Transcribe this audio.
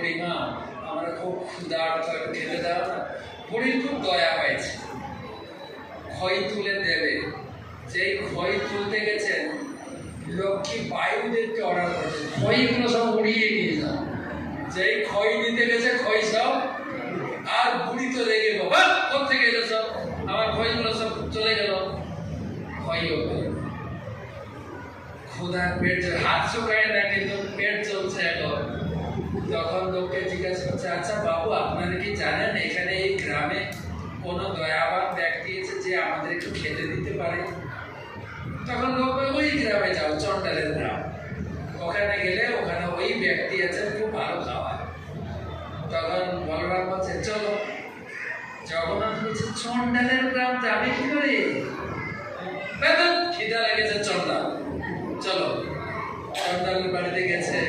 বুড়িমা আমরা খুব ক্ষুধার্ত, খেতে দাও না। বুড়ির খুব দয়া হয়েছে, খই তুলে দেবে। যেই খই তুলতে গেছেন, লক্ষ্মী বায়ুদেরকে অর্ডার করেছে খইগুলো সব উড়িয়ে নিয়ে যাও। যেই খই নিতে গেছে, খই সব, আর বুড়ি তো লেগে বাবা কোথেকে এলো সব, আমার খইগুলো সব চলে গেল। খইও ক্ষুধার পেট, হাত শুকায় না কিন্তু পেট চলছে এখন। তখন লোককে জিজ্ঞাসা করছে, আচ্ছা বাবু আপনারা কি জানেন এখানে এই গ্রামে কোনো দয়াবান ব্যক্তি আছে যে আমাদের একটু খেতে দিতে পারে? তখন লোক ওই গ্রামে যাও, চন্ডালের গ্রাম, ওখানে গেলে ওখানে ওই ব্যক্তি আছে, খুব ভালো খাওয়া। তখন বলরাম বলছে চলো। জগন্নাথ বলছে চন্ডালের গ্রাম যাবে কি করে? খিদা লেগেছে চন্ডাল, চলো। চন্ডালের বাড়িতে গেছে,